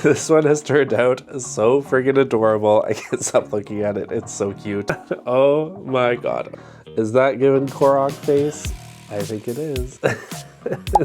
This one has turned out so friggin' adorable. I can't stop looking at it. It's so cute. Oh my god. Is that giving Korok face? I think it is.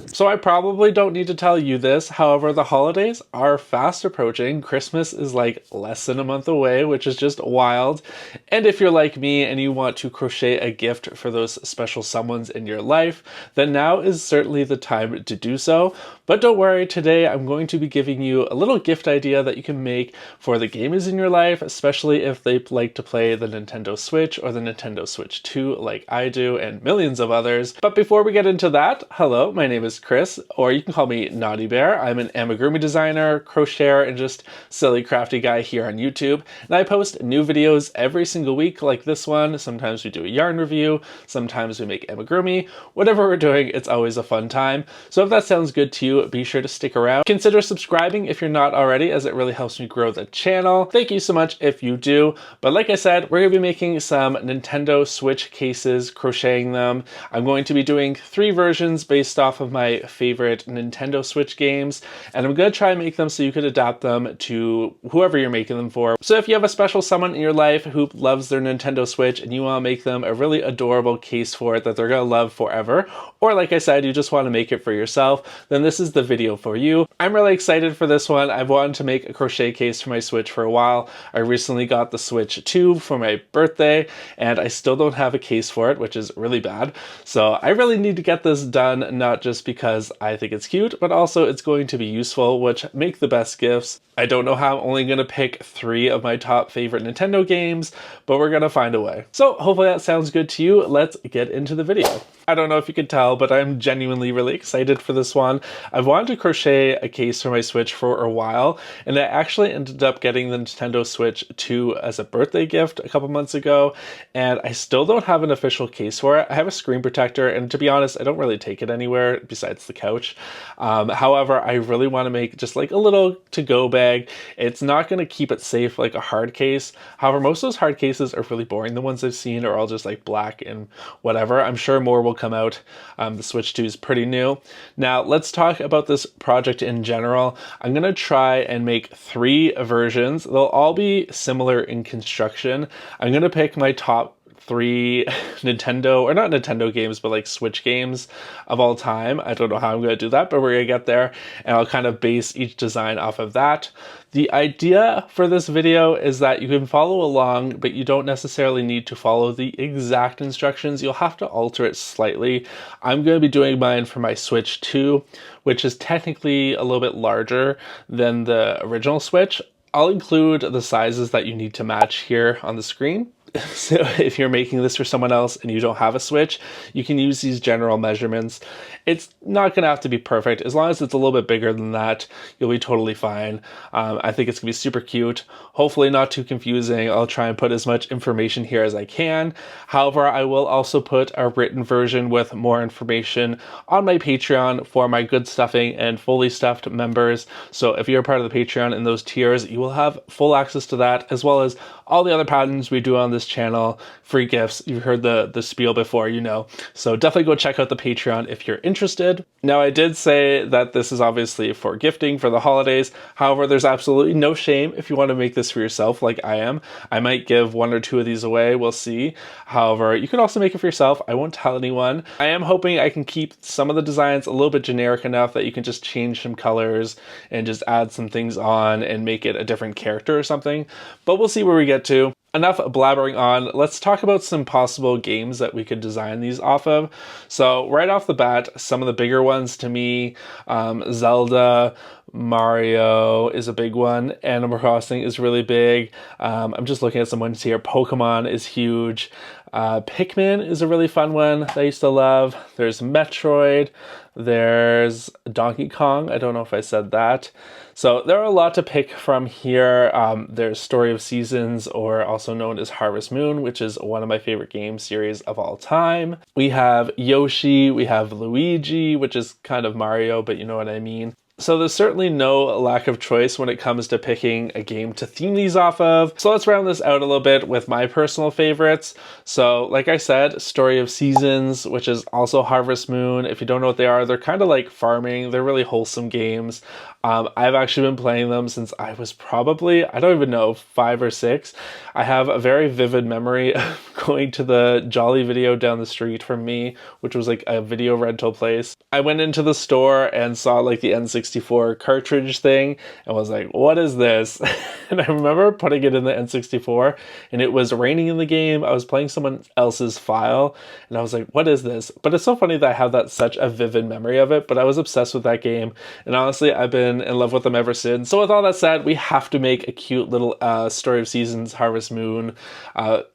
So I probably don't need to tell you this, however, the holidays are fast approaching. Christmas is like less than a month away, which is just wild. And if you're like me and you want to crochet a gift for those special someones in your life, then now is certainly the time to do so. But don't worry, today I'm going to be giving you a little gift idea that you can make for the gamers in your life, especially if they like to play the Nintendo Switch or the Nintendo Switch 2 like I do and millions of others. But before we get into that, hello, my name is Chris, or you can call me Knotty Bear. I'm an amigurumi designer, crocheter, and just silly crafty guy here on YouTube. And I post new videos every single week like this one. Sometimes we do a yarn review, sometimes we make amigurumi. Whatever we're doing, it's always a fun time. So if that sounds good to you, be sure to stick around. Consider subscribing if you're not already, as it really helps me grow the channel. Thank you so much if you do. But like I said, we're going to be making some Nintendo Switch cases, crocheting them. I'm going to be doing 3 versions based off of my favorite Nintendo Switch games, and I'm going to try and make them so you could adapt them to whoever you're making them for. So if you have a special someone in your life who loves their Nintendo Switch and you want to make them a really adorable case for it that they're going to love forever, or like I said, you just want to make it for yourself, then this is the video for you. I'm really excited for this one. I've wanted to make a crochet case for my Switch for a while. I recently got the Switch 2 for my birthday, and I still don't have a case for it, which is really bad. So I really need to get this done, not just because I think it's cute, but also it's going to be useful, which make the best gifts. I don't know how I'm only going to pick 3 of my top favorite Nintendo games, but we're going to find a way. So hopefully that sounds good to you. Let's get into the video. I don't know if you can tell, but I'm genuinely really excited for this one. I've wanted to crochet a case for my Switch for a while, and I actually ended up getting the Nintendo Switch 2 as a birthday gift a couple months ago, and I still don't have an official case for it. I have a screen protector, and to be honest, I don't really take it anywhere besides the couch. However, I really want to make just like a little to-go bag. It's not going to keep it safe like a hard case. However, most of those hard cases are really boring. The ones I've seen are all just like black and whatever. I'm sure more will come out. The Switch 2 is pretty new. Now let's talk about this project in general. I'm going to try and make 3 versions. They'll all be similar in construction. I'm going to pick my top 3 Nintendo, or not Nintendo games, but like Switch games of all time. I don't know how I'm going to do that, but we're going to get there, and I'll kind of base each design off of that. The idea for this video is that you can follow along, but you don't necessarily need to follow the exact instructions. You'll have to alter it slightly. I'm going to be doing mine for my Switch 2, which is technically a little bit larger than the original Switch. I'll include the sizes that you need to match here on the screen. So if you're making this for someone else and you don't have a Switch, you can use these general measurements. It's not going to have to be perfect. As long as it's a little bit bigger than that, you'll be totally fine. I think it's going to be super cute. Hopefully not too confusing. I'll try and put as much information here as I can. However, I will also put a written version with more information on my Patreon for my good stuffing and fully stuffed members. So if you're a part of the Patreon in those tiers, you will have full access to that, as well as all the other patterns we do on this channel, free gifts. You've heard the spiel before, you know. So definitely go check out the Patreon if you're interested. Now, I did say that this is obviously for gifting for the holidays. However, there's absolutely no shame if you want to make this for yourself like I am. I might give 1 or 2 of these away. We'll see. However, you can also make it for yourself. I won't tell anyone. I am hoping I can keep some of the designs a little bit generic enough that you can just change some colors and just add some things on and make it a different character or something. But we'll see where we get to. Enough blabbering on, let's talk about some possible games that we could design these off of. So right off the bat, some of the bigger ones to me, Zelda, Mario is a big one, Animal Crossing is really big. I'm just looking at some ones here. Pokemon is huge. Pikmin is a really fun one that I used to love. There's Metroid. There's Donkey Kong. I don't know if I said that. So there are a lot to pick from here. There's Story of Seasons, or also known as Harvest Moon, which is one of my favorite game series of all time. We have Yoshi. We have Luigi, which is kind of Mario, but you know what I mean. So there's certainly no lack of choice when it comes to picking a game to theme these off of. So let's round this out a little bit with my personal favorites. So like I said, Story of Seasons, which is also Harvest Moon. If you don't know what they are, they're kind of like farming. They're really wholesome games. I've actually been playing them since I was probably, I don't even know, 5 or 6. I have a very vivid memory of going to the Jolly Video down the street from me, which was like a video rental place. I went into the store and saw like the N64 cartridge thing and was like, what is this? And I remember putting it in the N64 and it was raining in the game. I was playing someone else's file and I was like, what is this? But it's so funny that I have that such a vivid memory of it, but I was obsessed with that game. And honestly, I've been in love with them ever since. So with all that said, we have to make a cute little Story of Seasons Harvest Moon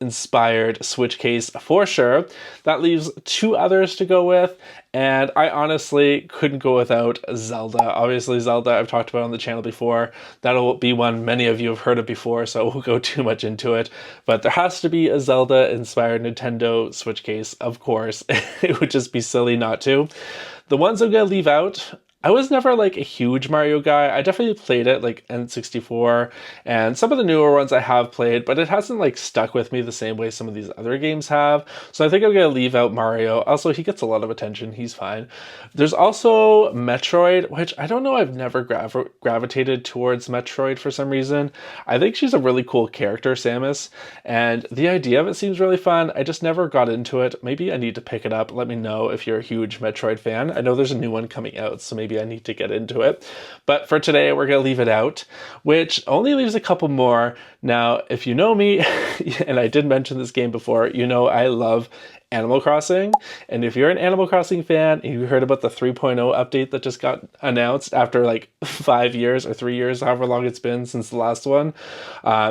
inspired Switch case for sure. That leaves 2 others to go with. And I honestly couldn't go without Zelda. Obviously, Zelda I've talked about on the channel before. That'll be one many of you have heard of before, so I won't go too much into it. But there has to be a Zelda-inspired Nintendo Switch case, of course. It would just be silly not to. The ones I'm going to leave out, I was never like a huge Mario guy. I definitely played it like N64 and some of the newer ones I have played, but it hasn't like stuck with me the same way some of these other games have. So I think I'm going to leave out Mario. Also, he gets a lot of attention. He's fine. There's also Metroid, which I don't know. I've never gravitated towards Metroid for some reason. I think she's a really cool character, Samus, and the idea of it seems really fun. I just never got into it. Maybe I need to pick it up. Let me know if you're a huge Metroid fan. I know there's a new one coming out, so maybe I need to get into it. But for today, we're going to leave it out, which only leaves a couple more. Now, if you know me, and I did mention this game before, you know I love Animal Crossing. And if you're an Animal Crossing fan and you heard about the 3.0 update that just got announced after like 5 years or 3 years, however long it's been since the last one,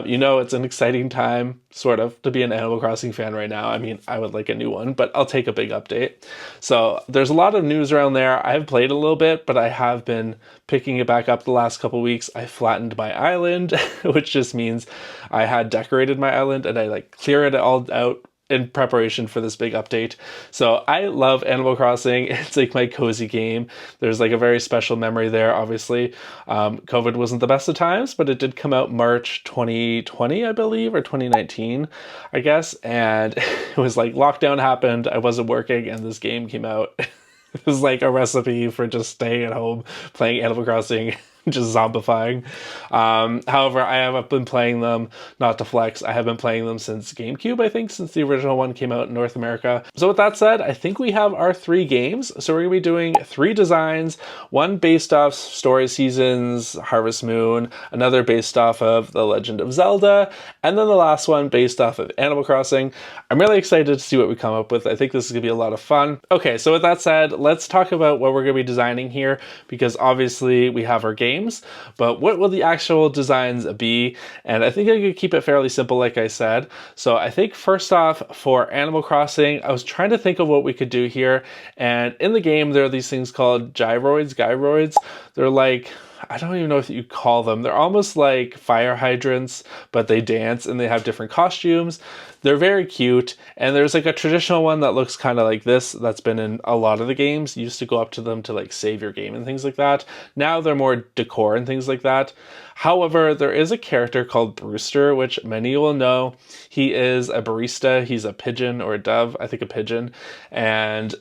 you know it's an exciting time, sort of, to be an Animal Crossing fan right now. I mean, I would like a new one, but I'll take a big update. So there's a lot of news around there. I have played a little bit, but I have been picking it back up the last couple weeks. I flattened my island, which just means I had decorated my island and I like cleared it all out in preparation for this big update. So I love Animal Crossing. It's like my cozy game. There's like a very special memory there, obviously. COVID wasn't the best of times, but it did come out March 2020, I believe, or 2019, I guess. And it was like lockdown happened, I wasn't working, and this game came out. It was like a recipe for just staying at home, playing Animal Crossing, just zombifying. However, I have been playing them, not to flex, I have been playing them since GameCube, I think, since the original one came out in North America. So with that said, I think we have our 3 games. So we're going to be doing 3 designs, one based off Story Seasons, Harvest Moon, another based off of The Legend of Zelda, and then the last one based off of Animal Crossing. I'm really excited to see what we come up with. I think this is going to be a lot of fun. Okay, so with that said, let's talk about what we're going to be designing here, because obviously we have our games, but what will the actual designs be? And I think I could keep it fairly simple, like I said. So I think first off, for Animal Crossing, I was trying to think of what we could do here. And in the game, there are these things called gyroids. They're like, I don't even know if you call them. They're almost like fire hydrants, but they dance and they have different costumes. They're very cute. And there's like a traditional one that looks kind of like this that's been in a lot of the games. You used to go up to them to like save your game and things like that. Now they're more decor and things like that. However, there is a character called Brewster, which many will know. He is a barista. He's a pigeon or a dove, I think a pigeon. And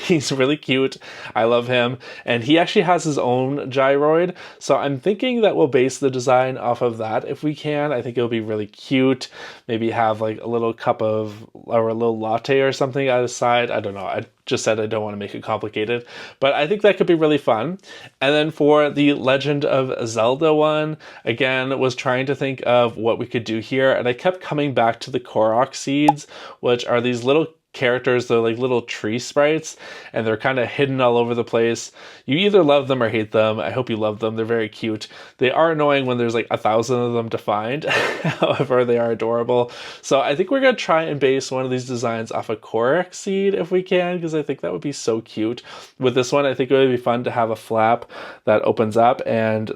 he's really cute. I love him. And he actually has his own gyroid. So I'm thinking that we'll base the design off of that if we can. I think it'll be really cute. Maybe have like a little cup of, or a little latte or something at the side. I don't know. I just said I don't want to make it complicated, but I think that could be really fun. And then for the Legend of Zelda one, again, was trying to think of what we could do here. And I kept coming back to the Korok seeds, which are these little characters. They're like little tree sprites and they're kind of hidden all over the place. You either love them or hate them. I hope you love them. They're very cute. They are annoying when there's like 1,000 of them to find. However, they are adorable. So I think we're going to try and base one of these designs off a Korok seed if we can, because I think that would be so cute. With this one, I think it would be fun to have a flap that opens up, and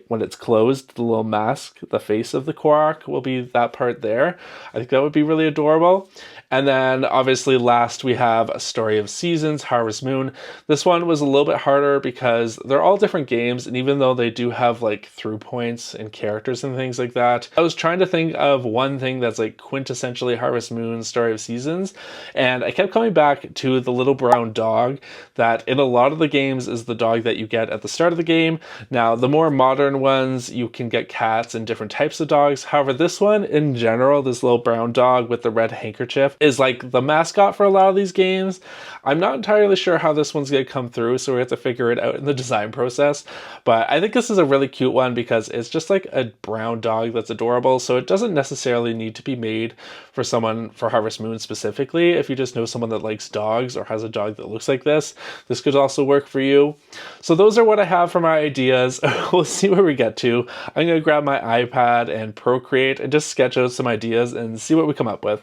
when it's closed, the little mask, the face of the Korok will be that part there. I think that would be really adorable. And then obviously last we have A Story of Seasons, Harvest Moon. This one was a little bit harder because they're all different games, and even though they do have like through points and characters and things like that, I was trying to think of one thing that's like quintessentially Harvest Moon, Story of Seasons, and I kept coming back to the little brown dog that in a lot of the games is the dog that you get at the start of the game. Now, the more modern ones, you can get cats and different types of dogs. However, this one in general, this little brown dog with the red handkerchief, is like the mascot for a lot of these games. I'm not entirely sure how this one's going to come through, so we have to figure it out in the design process. But I think this is a really cute one because it's just like a brown dog that's adorable, so it doesn't necessarily need to be made for someone for Harvest Moon specifically. If you just know someone that likes dogs or has a dog that looks like this could also work for you. So those are what I have for my ideas. We'll see where we get to. I'm going to grab my iPad and Procreate and just sketch out some ideas and see what we come up with.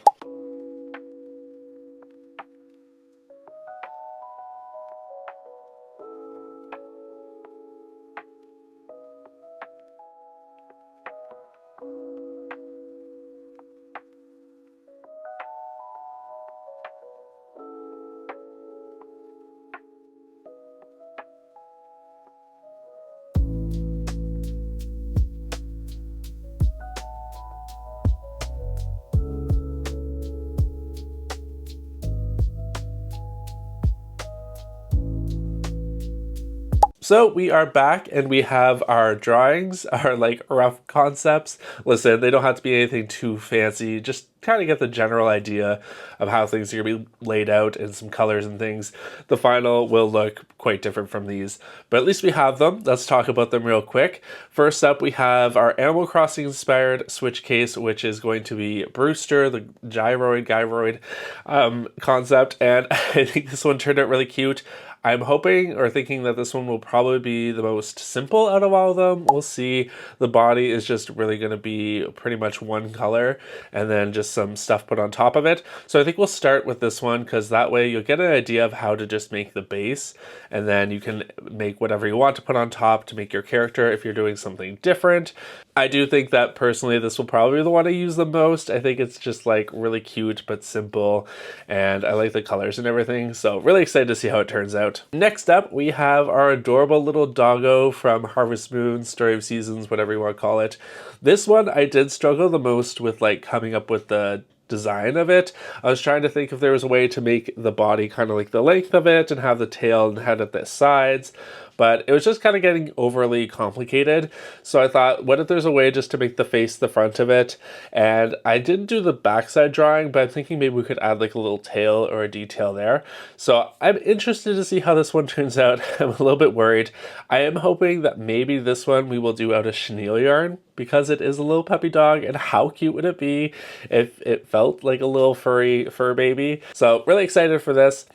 So we are back and we have our drawings, our like rough concepts. Listen, they don't have to be anything too fancy, just kind of get the general idea of how things are going to be laid out and some colors and things. The final will look quite different from these, but at least we have them. Let's talk about them real quick. First up, we have our Animal Crossing inspired switch case, which is going to be Brewster, the gyroid concept, and I think this one turned out really cute. I'm hoping or thinking that this one will probably be the most simple out of all of them. We'll see. The body is just really going to be pretty much one color and then just some stuff put on top of it. So I think we'll start with this one because that way you'll get an idea of how to just make the base, and then you can make whatever you want to put on top to make your character if you're doing something different. I do think that personally this will probably be the one I use the most. I think it's just like really cute but simple, and I like the colors and everything, so really excited to see how it turns out. Next up, we have our adorable little doggo from Harvest Moon, Story of Seasons, whatever you want to call it. This one I did struggle the most with like coming up with the design of it. I was trying to think if there was a way to make the body kind of like the length of it and have the tail and head at the sides, but it was just kind of getting overly complicated. So I thought, what if there's a way just to make the face the front of it? And I didn't do the backside drawing, but I'm thinking maybe we could add like a little tail or a detail there. So I'm interested to see how this one turns out. I'm a little bit worried. I am hoping that maybe this one we will do out of chenille yarn, because it is a little puppy dog, and how cute would it be if it felt like a little furry fur baby? So really excited for this.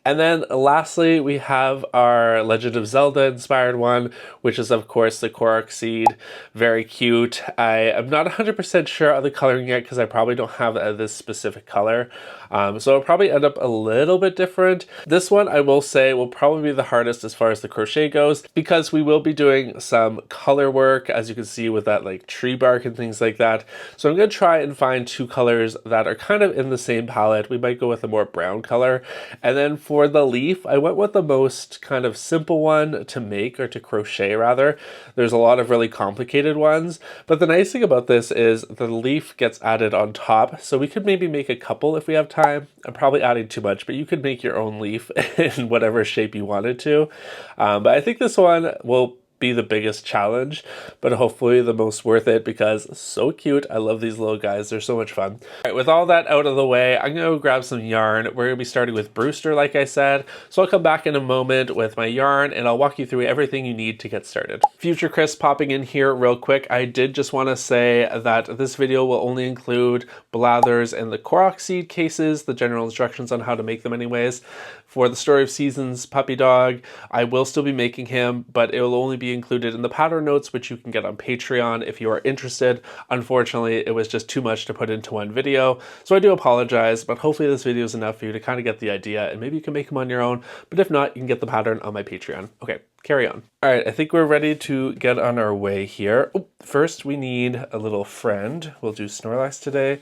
And then lastly, we have our Legend of Zelda inspired one, which is of course the Korok seed. Very cute. I am not 100% sure of the coloring yet because I probably don't have this specific color. So it'll probably end up a little bit different. This one I will say will probably be the hardest as far as the crochet goes, because we will be doing some color work, as you can see with that like tree bark and things like that. So I'm going to try and find two colors that are kind of in the same palette. We might go with a more brown color. And then for the leaf, I went with the most kind of simple one to make, or to crochet rather. There's a lot of really complicated ones, but the nice thing about this is the leaf gets added on top. So we could maybe make a couple if we have time. I'm probably adding too much, but you could make your own leaf in whatever shape you wanted to. But I think this one will be the biggest challenge, but hopefully the most worth it, because so cute. I love these little guys. They're so much fun. All right, with all that out of the way, I'm going to grab some yarn. We're going to be starting with Brewster, like I said. So I'll come back in a moment with my yarn and I'll walk you through everything you need to get started. Future Chris popping in here real quick. I did just want to say that this video will only include blathers and the Korok seed cases, the general instructions on how to make them anyways. For the Story of Seasons puppy dog, I will still be making him, but it will only be included in the pattern notes, which you can get on Patreon if you are interested. Unfortunately, it was just too much to put into one video, so I do apologize, but hopefully this video is enough for you to kind of get the idea, and maybe you can make them on your own, but if not, you can get the pattern on my Patreon. Okay, carry on. All right, I think we're ready to get on our way here. Oh, first, we need a little friend. We'll do Snorlax today.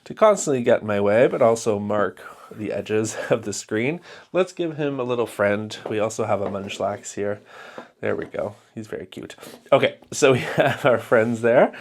to constantly get in my way, but also mark the edges of the screen. Let's give him a little friend. We also have a munchlax here. There we go. He's very cute. Okay, so we have our friends there.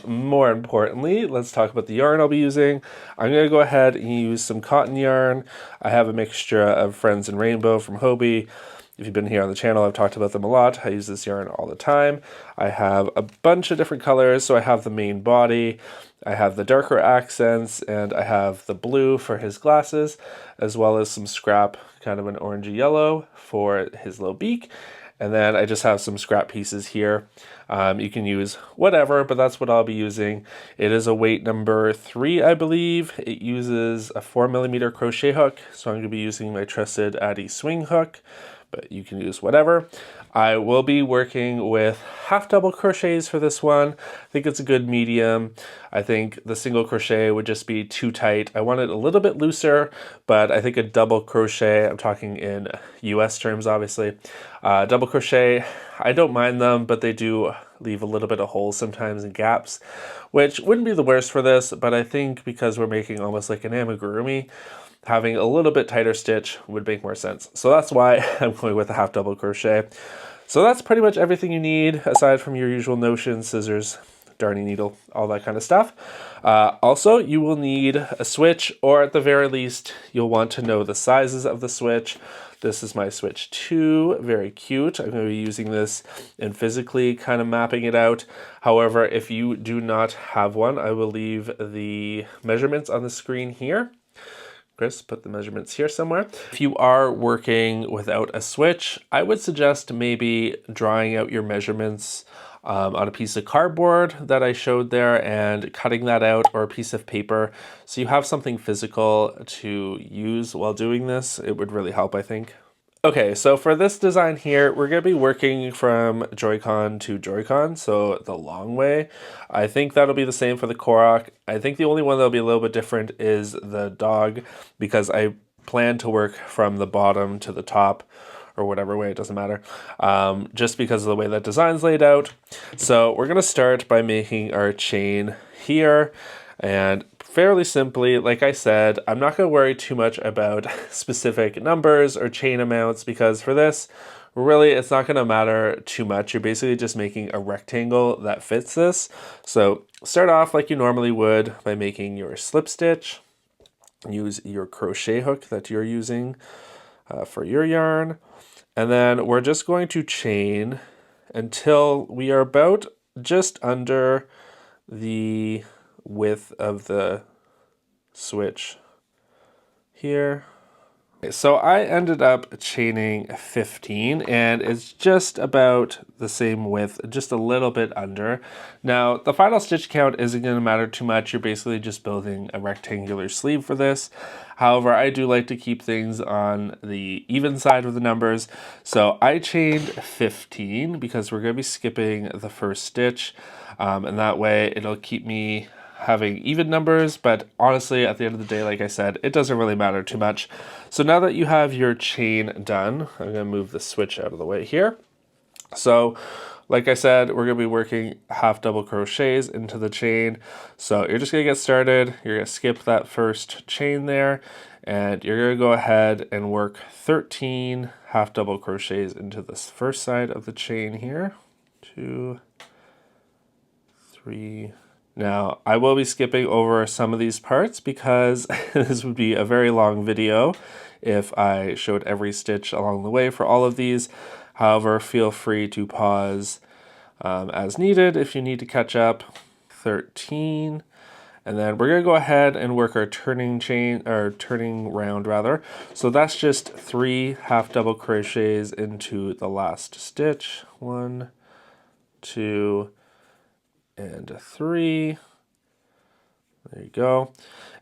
More importantly, let's talk about the yarn I'll be using. I'm going to go ahead and use some cotton yarn. I have a mixture of Friends and Rainbow from Hobie. If you've been here on the channel, I've talked about them a lot. I use this yarn all the time. I have a bunch of different colors. So I have the main body, I have the darker accents, and I have the blue for his glasses, as well as some scrap, kind of an orangey yellow for his little beak. And then I just have some scrap pieces here. You can use whatever, but that's what I'll be using. It is a weight number 3, I believe. It uses a 4mm crochet hook, so I'm going to be using my trusted Addy swing hook, but you can use whatever. I will be working with half double crochets for this one. I think it's a good medium. I think the single crochet would just be too tight. I want it a little bit looser, but I think a double crochet, I'm talking in US terms obviously, double crochet, I don't mind them, but they do leave a little bit of holes sometimes and gaps, which wouldn't be the worst for this, but I think because we're making almost like an amigurumi, having a little bit tighter stitch would make more sense. So that's why I'm going with a half double crochet. So that's pretty much everything you need aside from your usual notion, scissors, darning needle, all that kind of stuff. Also, you will need a switch, or at the very least, you'll want to know the sizes of the switch. This is my switch 2, very cute. I'm going to be using this and physically kind of mapping it out. However, if you do not have one, I will leave the measurements on the screen here. Chris, put the measurements here somewhere. If you are working without a switch, I would suggest maybe drawing out your measurements on a piece of cardboard that I showed there and cutting that out, or a piece of paper, so you have something physical to use while doing this. It would really help, I think. Okay, so for this design here, we're going to be working from Joy-Con to Joy-Con, so the long way. I think that'll be the same for the Korok. I think the only one that'll be a little bit different is the dog, because I plan to work from the bottom to the top, or whatever way, it doesn't matter, just because of the way that design's laid out. So we're going to start by making our chain here, and fairly simply, like I said, I'm not going to worry too much about specific numbers or chain amounts, because for this, really, it's not going to matter too much. You're basically just making a rectangle that fits this. So start off like you normally would by making your slip stitch. Use your crochet hook that you're using for your yarn. And then we're just going to chain until we are about just under the width of the switch here. Okay, so I ended up chaining 15, and it's just about the same width, just a little bit under. Now, the final stitch count isn't going to matter too much. You're basically just building a rectangular sleeve for this. However, I do like to keep things on the even side of the numbers. So I chained 15 because we're going to be skipping the first stitch, and that way it'll keep me having even numbers, but honestly, at the end of the day, like I said, it doesn't really matter too much. So now that you have your chain done, I'm going to move the switch out of the way here. So like I said, we're going to be working half double crochets into the chain. So you're just going to get started. You're going to skip that first chain there, and you're going to go ahead and work 13 half double crochets into this first side of the chain here. 2, 3. Now, I will be skipping over some of these parts because this would be a very long video if I showed every stitch along the way for all of these. However, feel free to pause as needed if you need to catch up. 13. And then we're going to go ahead and work our turning chain, or turning round rather. So that's just 3 half double crochets into the last stitch. 1, 2, and 3. There you go.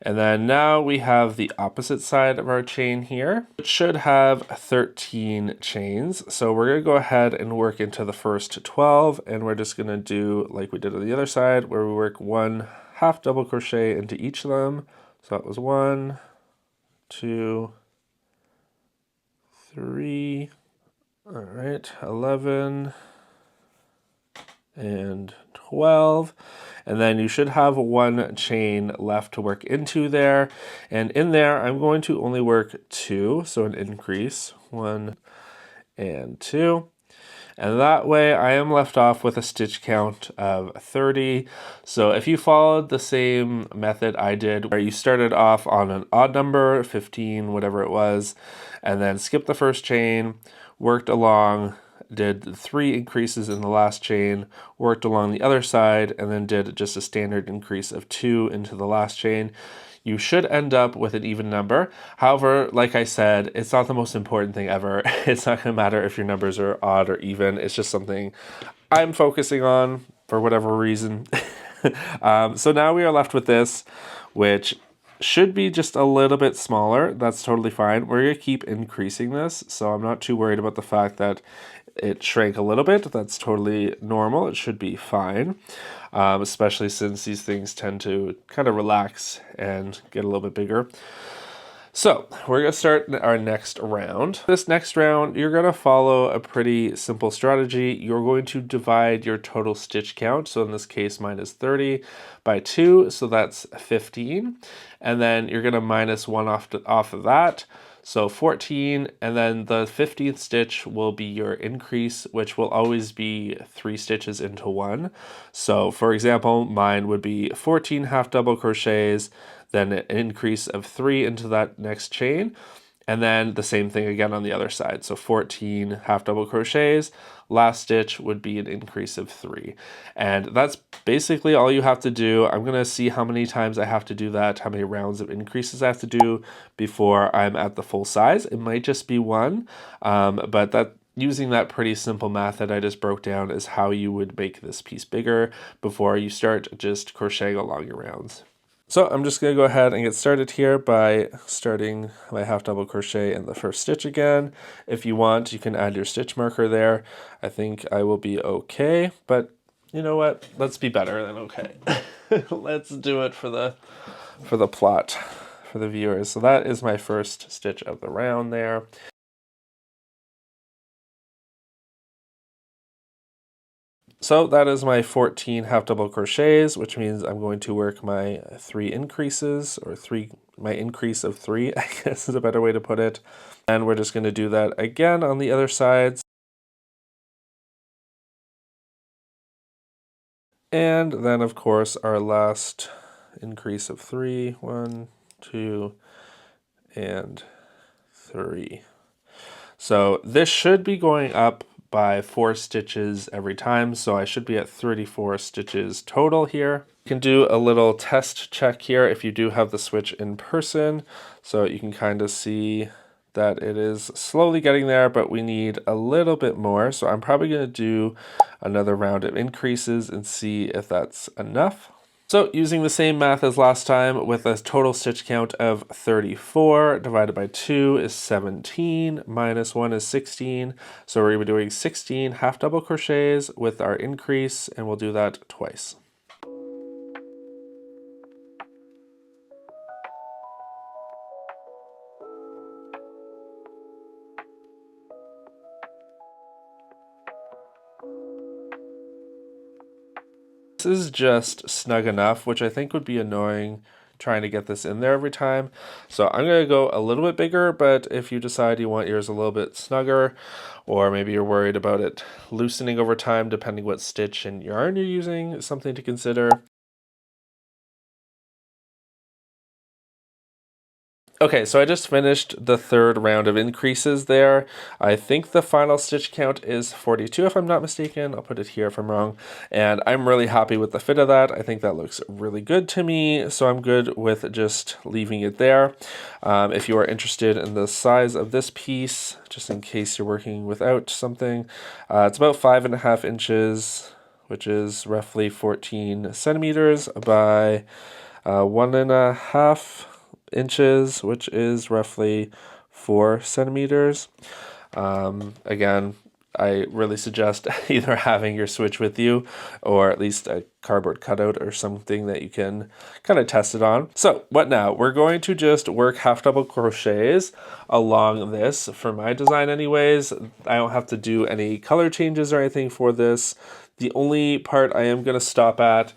And then now we have the opposite side of our chain here. It should have 13 chains. So we're going to go ahead and work into the first 12, and we're just going to do like we did on the other side, where we work 1 half double crochet into each of them. So that was 1, 2, 3. All right, 11 and 12. and then you should have one chain left to work into there. And in there, I'm going to only work 2, so an increase, 1 and 2. And that way I am left off with a stitch count of 30. So if you followed the same method I did, where you started off on an odd number, 15, whatever it was, and then skipped the first chain, worked along, did 3 increases in the last chain, worked along the other side, and then did just a standard increase of 2 into the last chain, you should end up with an even number. However, like I said, it's not the most important thing ever. It's not going to matter if your numbers are odd or even. It's just something I'm focusing on for whatever reason. So now we are left with this, which should be just a little bit smaller. That's totally fine. We're going to keep increasing this, so I'm not too worried about the fact that it shrank a little bit. That's totally normal. It should be fine, especially since these things tend to kind of relax and get a little bit bigger. So we're going to start our next round. This next round, you're going to follow a pretty simple strategy. You're going to divide your total stitch count. So in this case, mine is 30 by 2. So that's 15. And then you're going to minus 1 off of that. So 14, and then the 15th stitch will be your increase, which will always be 3 stitches into 1. So for example, mine would be 14 half double crochets, then an increase of 3 into that next chain, and then the same thing again on the other side. So 14 half double crochets, last stitch would be an increase of 3. And that's basically all you have to do. I'm going to see how many times I have to do that, how many rounds of increases I have to do before I'm at the full size. It might just be 1, but that using that pretty simple math that I just broke down is how you would make this piece bigger before you start just crocheting along your rounds. So I'm just going to go ahead and get started here by starting my half double crochet in the first stitch again. If you want, you can add your stitch marker there. I think I will be okay, but you know what? Let's be better than okay. Let's do it for the plot, for the viewers. So that is my first stitch of the round there. So that is my 14 half double crochets, which means I'm going to work my 3 increases, or my increase of 3, I guess is a better way to put it. And we're just going to do that again on the other sides. And then of course our last increase of 3, 1, 2, and 3. So this should be going up by 4 stitches every time, so I should be at 34 stitches total here. You can do a little test check here if you do have the switch in person, so you can kind of see that it is slowly getting there, but we need a little bit more. So I'm probably going to do another round of increases and see if that's enough. So using the same math as last time, with a total stitch count of 34 divided by 2 is 17, minus 1 is 16. So we're going to be doing 16 half double crochets with our increase, and we'll do that twice. This is just snug enough, which I think would be annoying trying to get this in there every time. So I'm going to go a little bit bigger, but if you decide you want yours a little bit snugger, or maybe you're worried about it loosening over time depending what stitch and yarn you're using, something to consider. Okay, so I just finished the 3rd round of increases there. I think the final stitch count is 42 if I'm not mistaken. I'll put it here if I'm wrong. And I'm really happy with the fit of that. I think that looks really good to me, so I'm good with just leaving it there. If you are interested in the size of this piece, just in case you're working without something, it's about 5.5 inches, which is roughly 14 centimeters by 1.5 inches, which is roughly 4 centimeters. Again, I really suggest either having your switch with you or at least a cardboard cutout or something that you can kind of test it on. So what now? We're going to just work half double crochets along this for my design anyways. I don't have to do any color changes or anything for this. The only part I am going to stop at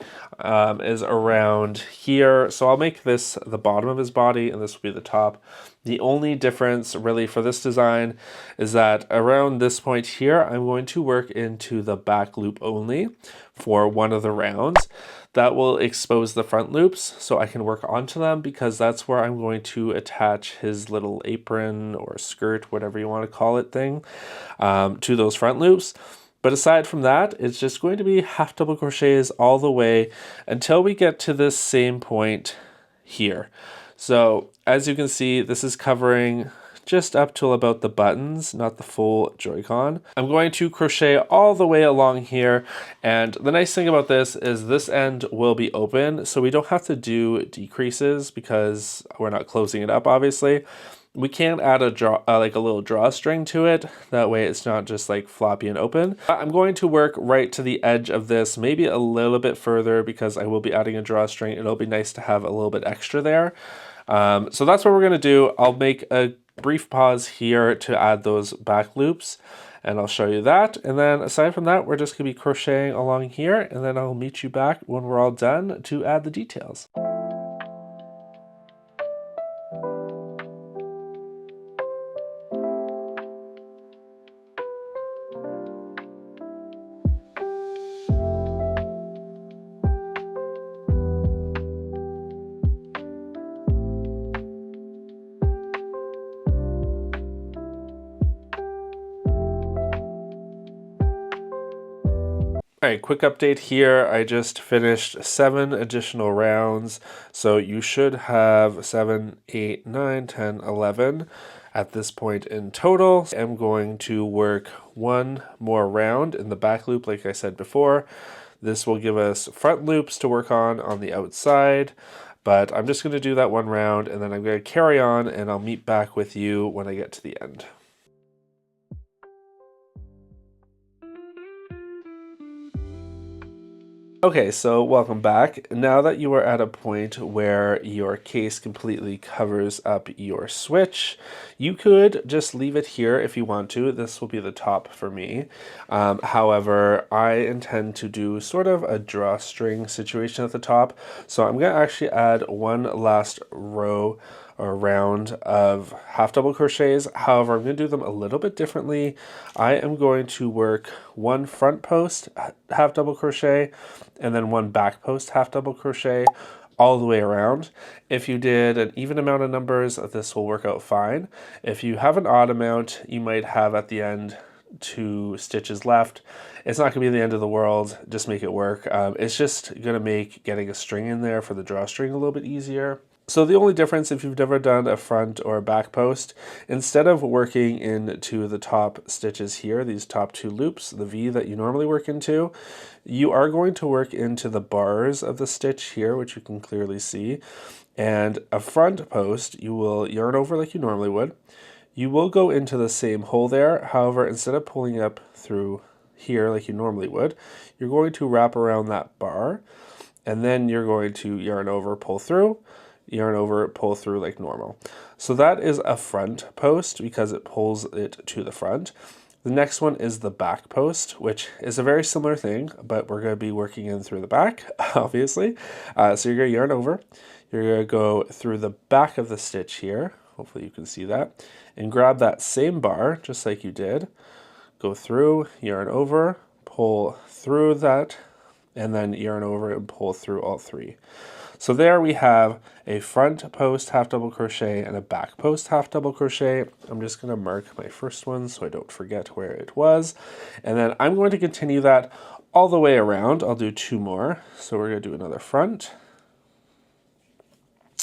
is around here. So I'll make this the bottom of his body and this will be the top. The only difference really for this design is that around this point here, I'm going to work into the back loop only for one of the rounds. That will expose the front loops so I can work onto them, because that's where I'm going to attach his little apron or skirt, whatever you want to call it thing, to those front loops. But aside from that, it's just going to be half double crochets all the way until we get to this same point here. So as you can see, this is covering just up till about the buttons, not the full Joy-Con. I'm going to crochet all the way along here, and the nice thing about this is this end will be open, so we don't have to do decreases because we're not closing it up, obviously. We can add a like a little drawstring to it, that way it's not just like floppy and open. I'm going to work right to the edge of this, maybe a little bit further, because I will be adding a drawstring. It'll be nice to have a little bit extra there. So that's what we're gonna do. I'll make a brief pause here to add those back loops, and I'll show you that. And then aside from that, we're just gonna be crocheting along here, and then I'll meet you back when we're all done to add the details. All right, quick update here. I just finished 7 additional rounds. So you should have 7, 8, 9, 10, 11 at this point in total. I'm going to work one more round in the back loop, like I said before. This will give us front loops to work on the outside. But I'm just going to do that one round, and then I'm going to carry on, and I'll meet back with you when I get to the end. Okay, so welcome back. Now that you are at a point where your case completely covers up your switch, you could just leave it here if you want to. This will be the top for me. However, I intend to do sort of a drawstring situation at the top. So I'm going to actually add one last row or round of half double crochets. However, I'm going to do them a little bit differently. I am going to work one front post half double crochet and then one back post half double crochet all the way around. If you did an even amount of numbers, this will work out fine. If you have an odd amount, you might have at the end 2 stitches left. It's not gonna be the end of the world, just make it work. It's just gonna make getting a string in there for the drawstring a little bit easier. So the only difference, if you've never done a front or a back post, instead of working into the top stitches here, these top 2 loops, the V that you normally work into, you are going to work into the bars of the stitch here, which you can clearly see. And a front post, you will yarn over like you normally would. You will go into the same hole there. However, instead of pulling up through here like you normally would, you're going to wrap around that bar, and then you're going to yarn over, pull through, yarn over, pull through like normal. So that is a front post because it pulls it to the front. The next one is the back post, which is a very similar thing, but we're going to be working in through the back, obviously. So you're going to yarn over, you're going to go through the back of the stitch here, hopefully you can see that, and grab that same bar, just like you did, go through, yarn over, pull through that, and then yarn over and pull through all 3. So there we have a front post half double crochet and a back post half double crochet. I'm just going to mark my first one so I don't forget where it was. And then I'm going to continue that all the way around. I'll do 2 more. So we're going to do another front.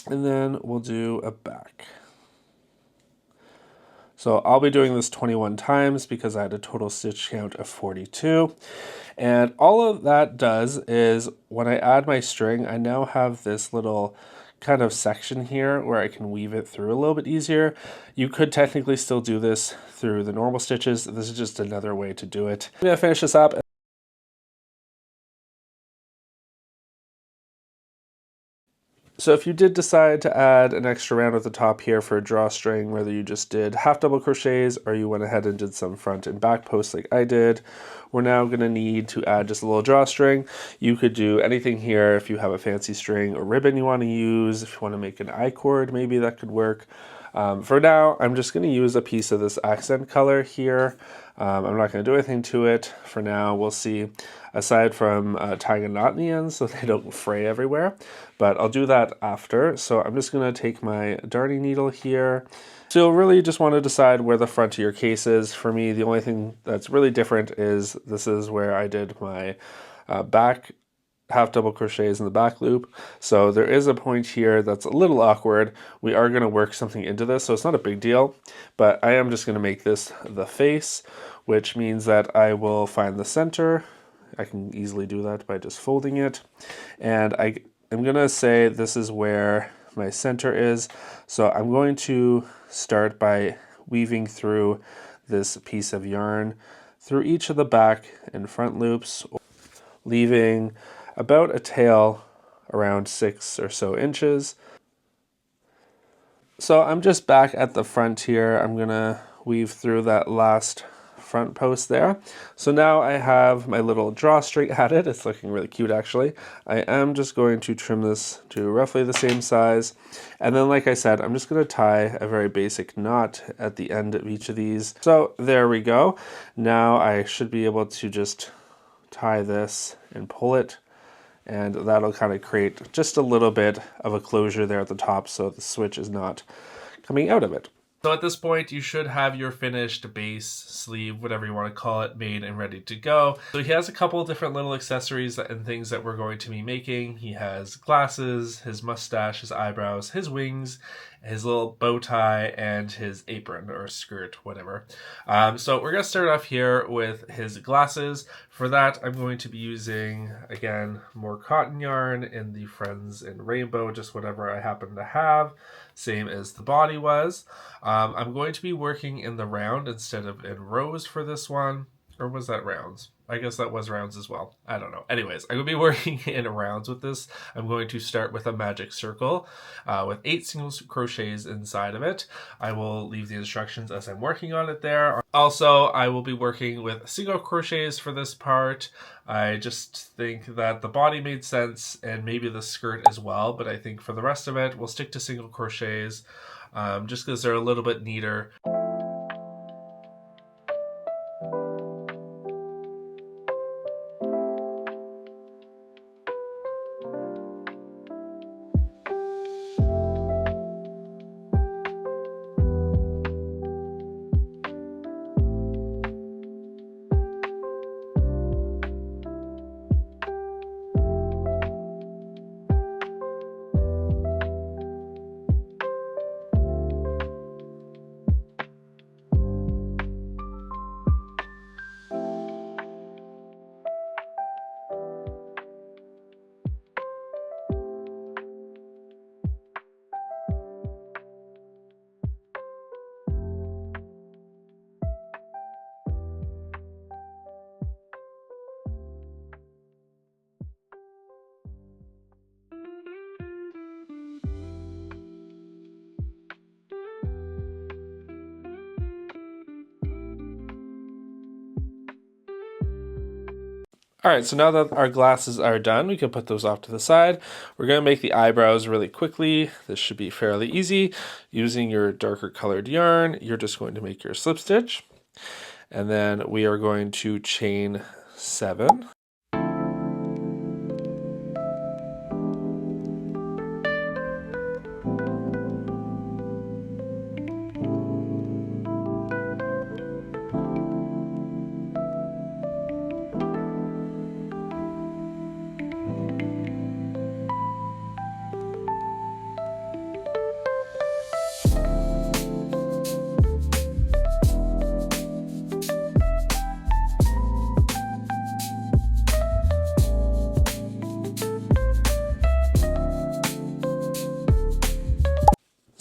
And then we'll do a back. So I'll be doing this 21 times because I had a total stitch count of 42. And all of that does is when I add my string, I now have this little kind of section here where I can weave it through a little bit easier. You could technically still do this through the normal stitches. This is just another way to do it. I'm gonna finish this up. So if you did decide to add an extra round at the top here for a drawstring, whether you just did half double crochets or you went ahead and did some front and back posts like I did, we're now going to need to add just a little drawstring. You could do anything here if you have a fancy string or ribbon you want to use. If you want to make an I-cord, maybe that could work. For now, I'm just going to use a piece of this accent color here. I'm not going to do anything to it for now. We'll see, aside from tying a knot in the end so they don't fray everywhere. But I'll do that after. So I'm just going to take my darning needle here. So you'll really just want to decide where the front of your case is. For me, the only thing that's really different is this is where I did my back half double crochets in the back loop. So there is a point here that's a little awkward. We are going to work something into this, so it's not a big deal, but I am just going to make this the face, which means that I will find the center. I can easily do that by just folding it. And I'm going to say this is where my center is. So I'm going to start by weaving through this piece of yarn through each of the back and front loops, leaving about a tail around 6 or so inches. So I'm just back at the front here. I'm gonna weave through that last front post there. So now I have my little drawstring added. It's looking really cute actually. I am just going to trim this to roughly the same size. And then like I said, I'm just gonna tie a very basic knot at the end of each of these. So there we go. Now I should be able to just tie this and pull it, and that'll kind of create just a little bit of a closure there at the top so the switch is not coming out of it. So at this point, you should have your finished base, sleeve, whatever you want to call it, made and ready to go. So he has a couple of different little accessories and things that we're going to be making. He has glasses, his mustache, his eyebrows, his wings, his little bow tie, and his apron or skirt, whatever. So we're going to start off here with his glasses. For that, I'm going to be using, again, more cotton yarn in the Friends in Rainbow, just whatever I happen to have, same as the body was. I'm going to be working in the round instead of in rows for this one. Or was that rounds? I guess that was rounds as well. I don't know. Anyways, I'm going to be working in rounds with this. I'm going to start with a magic circle with 8 single crochets inside of it. I will leave the instructions as I'm working on it there. Also, I will be working with single crochets for this part. I just think that the body made sense and maybe the skirt as well, but I think for the rest of it, we'll stick to single crochets just because they're a little bit neater. All right, so now that our glasses are done, we can put those off to the side. We're going to make the eyebrows really quickly. This should be fairly easy. Using your darker colored yarn, you're just going to make your slip stitch. And then we are going to chain 7.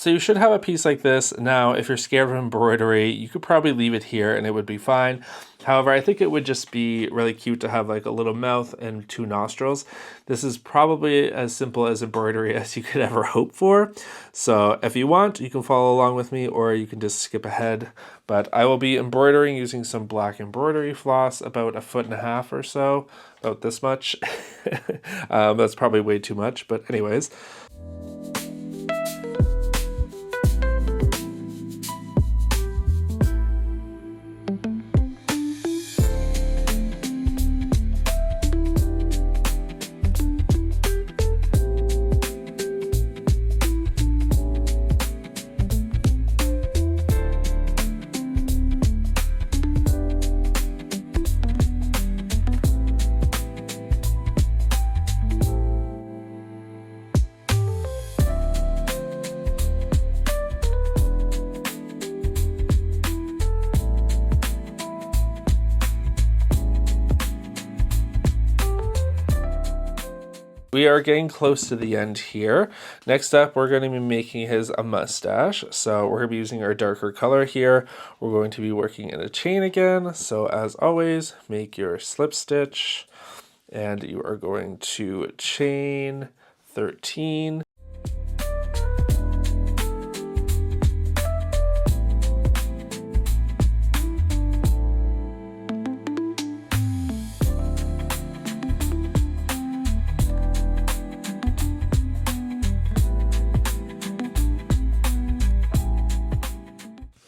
So you should have a piece like this. Now, if you're scared of embroidery, you could probably leave it here and it would be fine. However, I think it would just be really cute to have like a little mouth and 2 nostrils. This is probably as simple as embroidery as you could ever hope for. So if you want, you can follow along with me, or you can just skip ahead. But I will be embroidering using some black embroidery floss, about 1.5 feet or so, about this much. That's probably way too much, but anyways. We are getting close to the end here. Next up, we're going to be making his a mustache. So we're going to be using our darker color here. We're going to be working in a chain again. So as always, make your slip stitch, and you are going to chain 13.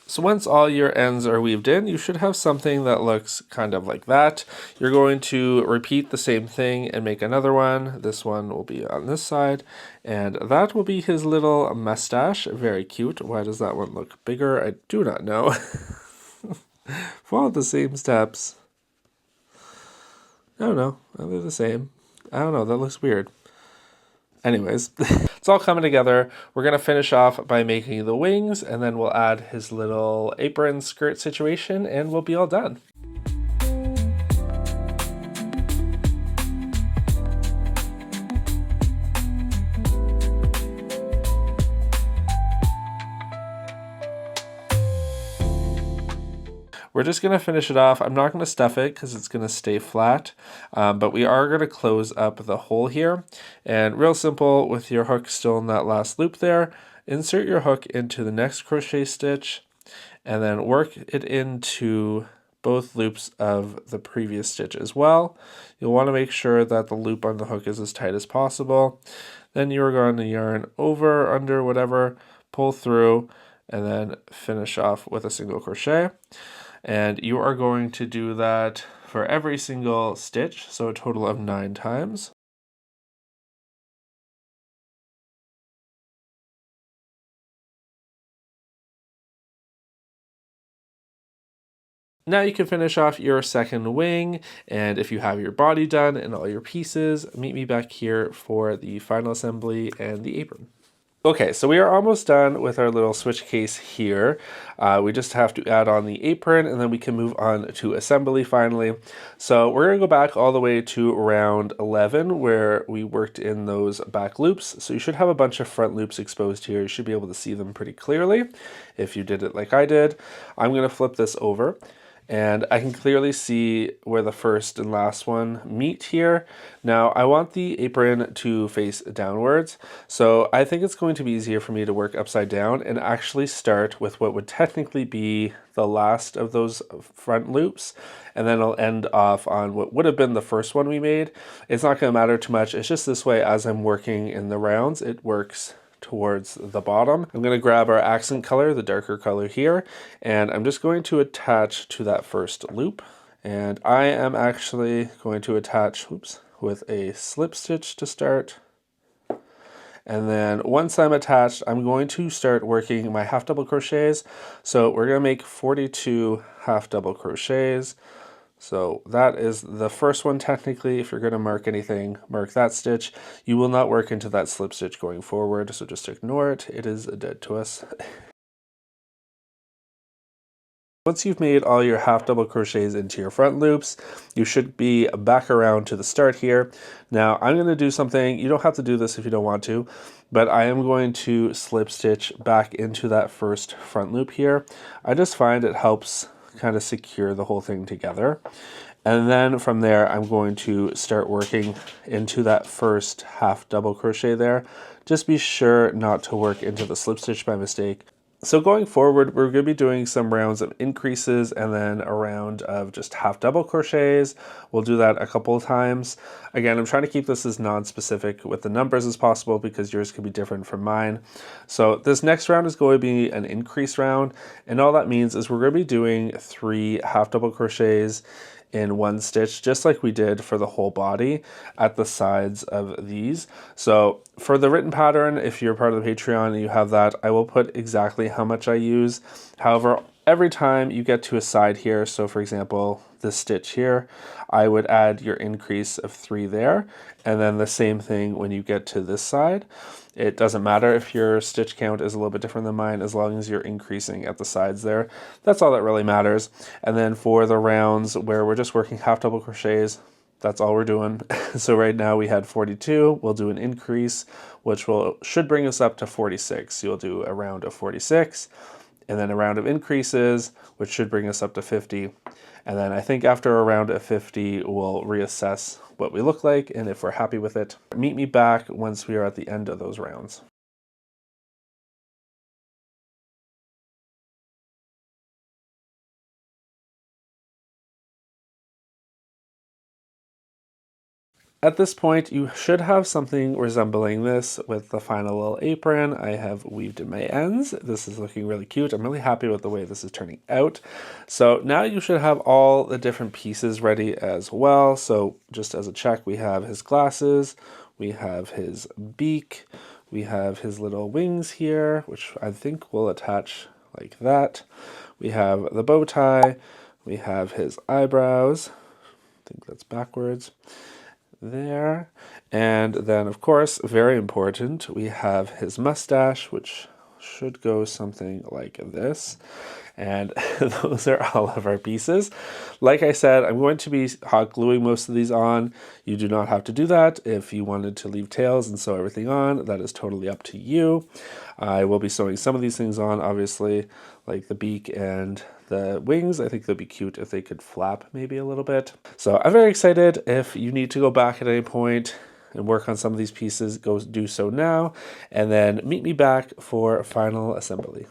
So once all your ends are weaved in, you should have something that looks kind of like that. You're going to repeat the same thing and make another one. This one will be on this side, and that will be his little mustache. Very cute. Why does that one look bigger? I do not know. Follow the same steps. I don't know. They're the same. I don't know. That looks weird. Anyways, it's all coming together. We're going to finish off by making the wings, and then we'll add his little apron skirt situation, and we'll be all done. We're just going to finish it off. I'm not going to stuff it because it's going to stay flat, but we are going to close up the hole here. And real simple, with your hook still in that last loop there, insert your hook into the next crochet stitch and then work it into both loops of the previous stitch as well. You'll want to make sure that the loop on the hook is as tight as possible. Then you are going to yarn over, under, whatever, pull through, and then finish off with a single crochet. And you are going to do that for every single stitch, so a total of 9 times. Now you can finish off your second wing, and if you have your body done and all your pieces, meet me back here for the final assembly and the apron. Okay, so we are almost done with our little switch case here. We just have to add on the apron, and then we can move on to assembly finally. So we're going to go back all the way to round 11 where we worked in those back loops. So you should have a bunch of front loops exposed here. You should be able to see them pretty clearly if you did it like I did. I'm going to flip this over, and I can clearly see where the first and last one meet here. Now I want the apron to face downwards, so I think it's going to be easier for me to work upside down and actually start with what would technically be the last of those front loops, and then I'll end off on what would have been the first one we made. It's not going to matter too much. It's just this way, as I'm working in the rounds, it works towards the bottom. I'm going to grab our accent color, the darker color here, and I'm just going to attach to that first loop. And I am actually going to attach, with a slip stitch to start. And then once I'm attached, I'm going to start working my half double crochets. So we're going to make 42 half double crochets. So that is the first one technically. If you're going to mark anything, mark that stitch. You will not work into that slip stitch going forward, so just ignore it. It is dead to us. Once you've made all your half double crochets into your front loops, you should be back around to the start here. Now I'm going to do something, you don't have to do this if you don't want to, but I am going to slip stitch back into that first front loop here. I just find it helps kind of secure the whole thing together. And then from there, I'm going to start working into that first half double crochet there. Just be sure not to work into the slip stitch by mistake. So going forward, we're going to be doing some rounds of increases and then a round of just half double crochets. We'll do that a couple of times. Again, I'm trying to keep this as non-specific with the numbers as possible because yours could be different from mine. So this next round is going to be an increase round, and all that means is we're going to be doing 3 half double crochets in one stitch, just like we did for the whole body at the sides of these. So for the written pattern, if you're part of the Patreon and you have that, I will put exactly how much I use. However, every time you get to a side here, so for example, this stitch here, I would add your increase of 3 there, and then the same thing when you get to this side. It doesn't matter if your stitch count is a little bit different than mine, as long as you're increasing at the sides there. That's all that really matters. And then for the rounds where we're just working half double crochets, that's all we're doing. So right now we had 42, we'll do an increase, which should bring us up to 46. You'll do a round of 46, and then a round of increases, which should bring us up to 50. And then I think after a round of 50, we'll reassess what we look like and if we're happy with it. Meet me back once we are at the end of those rounds. At this point, you should have something resembling this with the final little apron. I have weaved in my ends. This is looking really cute. I'm really happy with the way this is turning out. So now you should have all the different pieces ready as well. So just as a check, we have his glasses, we have his beak, we have his little wings here, which I think will attach like that. We have the bow tie, we have his eyebrows. I think that's backwards. There, and then of course, very important, we have his mustache, which should go something like this. And those are all of our pieces. Like I said, I'm going to be hot gluing most of these on. You do not have to do that. If you wanted to leave tails and sew everything on, that is totally up to you. I will be sewing some of these things on, obviously, like the beak and the wings. I think they'd be cute if they could flap maybe a little bit. So I'm very excited. If you need to go back at any point and work on some of these pieces, go do so now, and then meet me back for final assembly.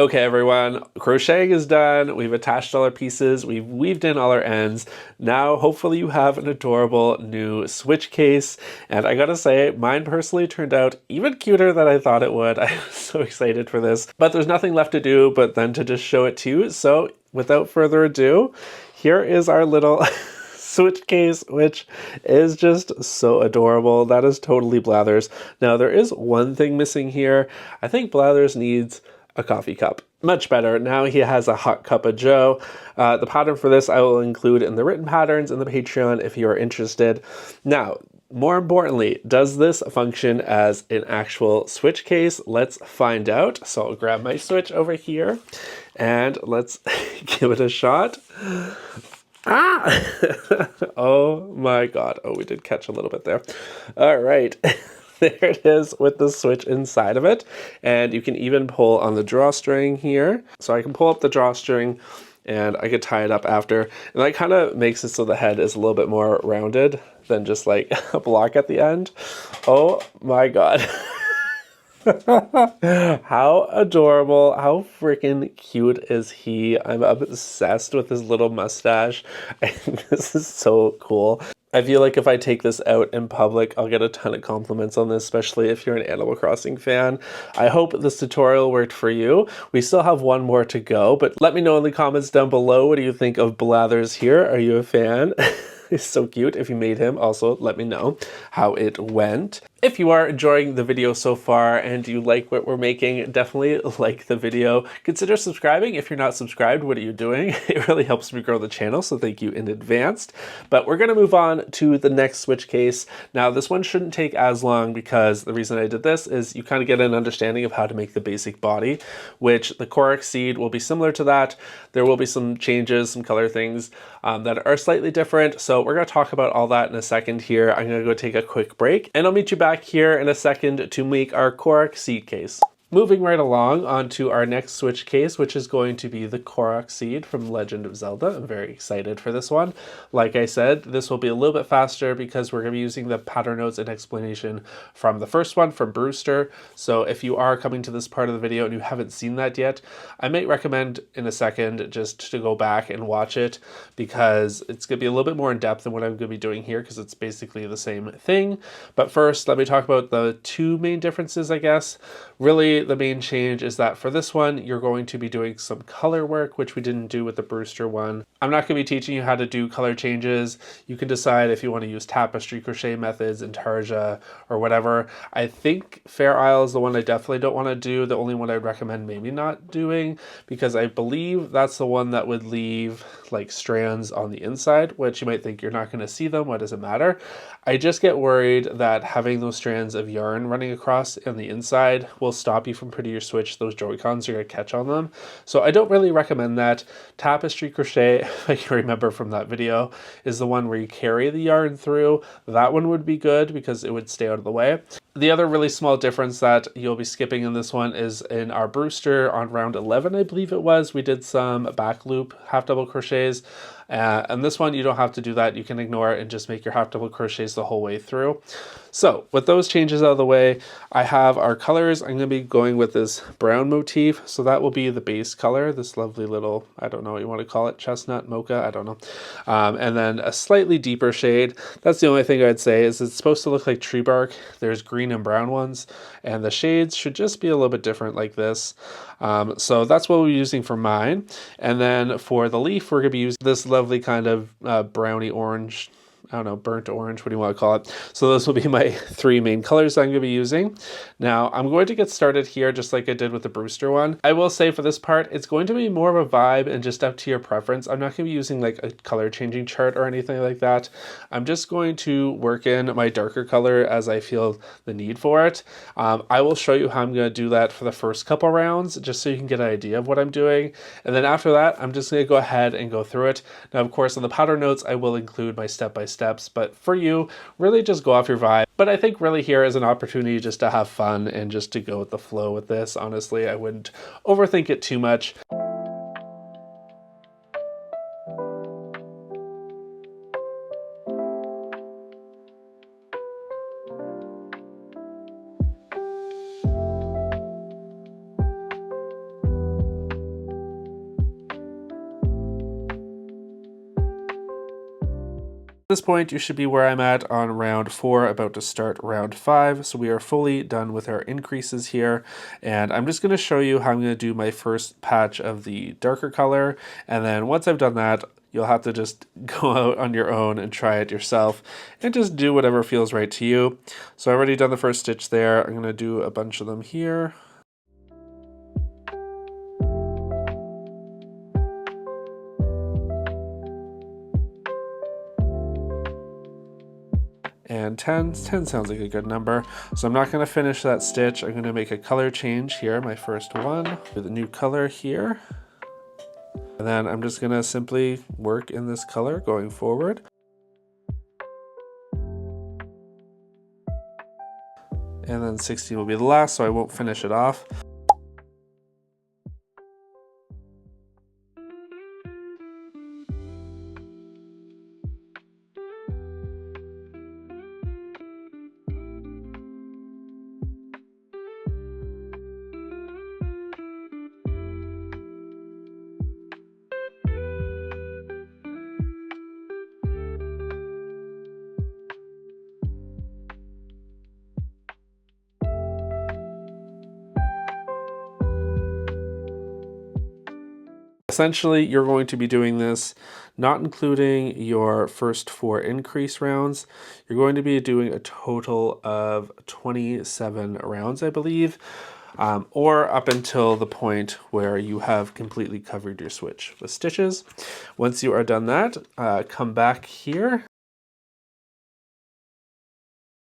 Okay, everyone, crocheting is done. We've attached all our pieces. We've weaved in all our ends. Now, hopefully you have an adorable new switch case. And I gotta say, mine personally turned out even cuter than I thought it would. I was so excited for this. But there's nothing left to do but then to just show it to you. So without further ado, here is our little switch case, which is just so adorable. That is totally Blathers. Now, there is one thing missing here. I think Blathers needs a coffee cup. Much better. Now he has a hot cup of joe. The pattern for this I will include in the written patterns in the Patreon if you are interested. Now, more importantly, does this function as an actual switch case? Let's find out. So I'll grab my switch over here And let's give it a shot. Ah! Oh my God. Oh, we did catch a little bit there. All right. There it is with the switch inside of it. And you can even pull on the drawstring here. So I can pull up the drawstring and I could tie it up after. And that kind of makes it so the head is a little bit more rounded than just like a block at the end. Oh my God. How adorable, how freaking cute is he? I'm obsessed with his little mustache. I think this is so cool. I feel like if I take this out in public, I'll get a ton of compliments on this, especially if you're an Animal Crossing fan. I hope this tutorial worked for you. We still have one more to go, but let me know in the comments down below, what do you think of Blathers here? Are you a fan? He's so cute. If you made him, also let me know how it went. If you are enjoying the video so far and you like what we're making, definitely like the video. Consider subscribing. If you're not subscribed, what are you doing? It really helps me grow the channel, so thank you in advance. But we're going to move on to the next switch case. Now, this one shouldn't take as long because the reason I did this is you kind of get an understanding of how to make the basic body, which the Korok seed will be similar to that. There will be some changes, some color things that are slightly different. So we're going to talk about all that in a second here. I'm going to go take a quick break and I'll meet you back here in a second to make our Korok seed case. Moving right along onto our next switch case, which is going to be the Korok seed from Legend of Zelda. I'm very excited for this one. Like I said, this will be a little bit faster because we're going to be using the pattern notes and explanation from the first one from Brewster. So if you are coming to this part of the video and you haven't seen that yet, I might recommend in a second just to go back and watch it because it's going to be a little bit more in depth than what I'm going to be doing here because it's basically the same thing. But first, let me talk about the two main differences, I guess. Really, the main change is that for this one, you're going to be doing some color work, which we didn't do with the Brewster one. I'm not going to be teaching you how to do color changes. You can decide if you want to use tapestry crochet methods, intarsia, or whatever. I think Fair Isle is the one I definitely don't want to do. The only one I'd recommend maybe not doing, because I believe that's the one that would leave like strands on the inside, which you might think you're not going to see them. What does it matter? I just get worried that having those strands of yarn running across on the inside will stop you from putting your Switch. Those Joy-Cons are going to catch on them. So I don't really recommend that. Tapestry crochet, if I can remember from that video, is the one where you carry the yarn through. That one would be good because it would stay out of the way. The other really small difference that you'll be skipping in this one is in our Brewster on round 11, I believe it was, we did some back loop half double crochets. And this one, you don't have to do that. You can ignore it and just make your half double crochets the whole way through. So with those changes out of the way, I have our colors. I'm going to be going with this brown motif. So that will be the base color, this lovely little, I don't know what you want to call it, chestnut, mocha, I don't know. And then a slightly deeper shade. That's the only thing I'd say is it's supposed to look like tree bark. There's green and brown ones, and the shades should just be a little bit different like this. So that's what we're using for mine. And then for the leaf, we're going to be using this lovely kind of browny orange, I don't know, burnt orange, what do you want to call it? So those will be my three main colors I'm going to be using. Now, I'm going to get started here just like I did with the Brewster one. I will say for this part, it's going to be more of a vibe and just up to your preference. I'm not going to be using like a color changing chart or anything like that. I'm just going to work in my darker color as I feel the need for it. I will show you how I'm going to do that for the first couple rounds, just so you can get an idea of what I'm doing. And then after that, I'm just going to go ahead and go through it. Now, of course, on the pattern notes, I will include my step-by-steps, but for you, really just go off your vibe. But I think really here is an opportunity just to have fun and just to go with the flow with this. Honestly, I wouldn't overthink it too much. At this point, you should be where I'm at on round 4, about to start round 5. So we are fully done with our increases here. And I'm just going to show you how I'm going to do my first patch of the darker color. And then once I've done that, you'll have to just go out on your own and try it yourself and just do whatever feels right to you. So I've already done the first stitch there. I'm going to do a bunch of them here. And 10 sounds like a good number. So I'm not going to finish that stitch. I'm going to make a color change here, my first one, with a new color here. And then I'm just gonna simply work in this color going forward. And then 16 will be the last, so I won't finish it off. Essentially, you're going to be doing this, not including your first 4 increase rounds. You're going to be doing a total of 27 rounds, I believe, or up until the point where you have completely covered your switch with stitches. Once you are done that, come back here.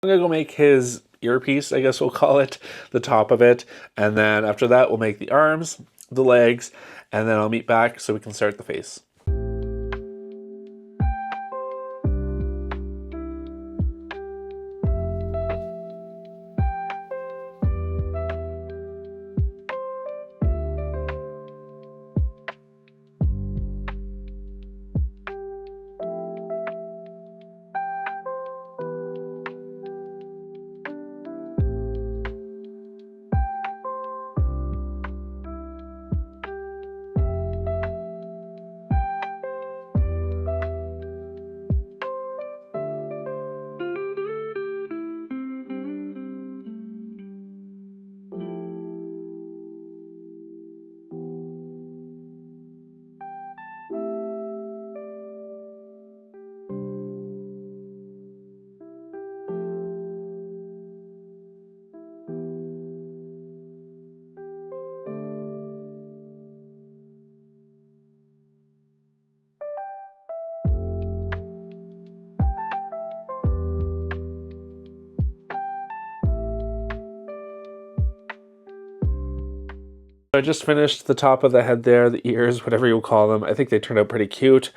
I'm gonna go make his earpiece, I guess we'll call it, the top of it, and then after that we'll make the arms, the legs, and then I'll meet back so we can start the face. I just finished the top of the head there, the ears, whatever you call them. I think they turned out pretty cute.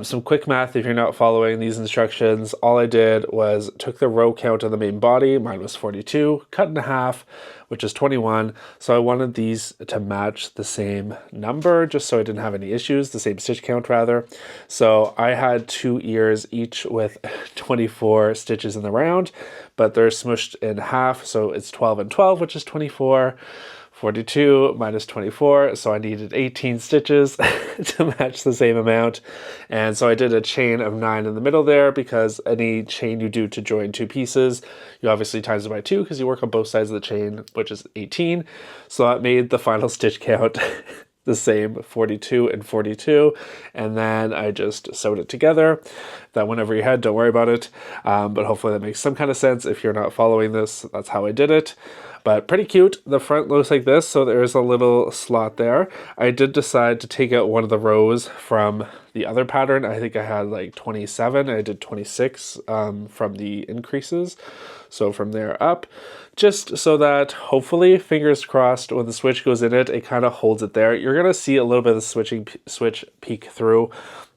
Some quick math if you're not following these instructions. All I did was took the row count of the main body, mine was 42, cut in half, which is 21. So I wanted these to match the same number, just so I didn't have any issues, the same stitch count rather. So I had 2 ears, each with 24 stitches in the round, but they're smushed in half, so it's 12 and 12, which is 24. 42 minus 24, so I needed 18 stitches to match the same amount. And so I did a chain of 9 in the middle there, because any chain you do to join 2 pieces, you obviously times it by 2 because you work on both sides of the chain, which is 18. So that made the final stitch count the same, 42 and 42, and then I just sewed it together. That went over your head, don't worry about it, but hopefully that makes some kind of sense. If you're not following this, that's how I did it. But pretty cute. The front looks like this, so there's a little slot there. I did decide to take out one of the rows from the other pattern. I think I had like 27. I did 26 from the increases. So from there up, just so that hopefully, fingers crossed, when the switch goes in it, it kind of holds it there. You're going to see a little bit of the switch peek through,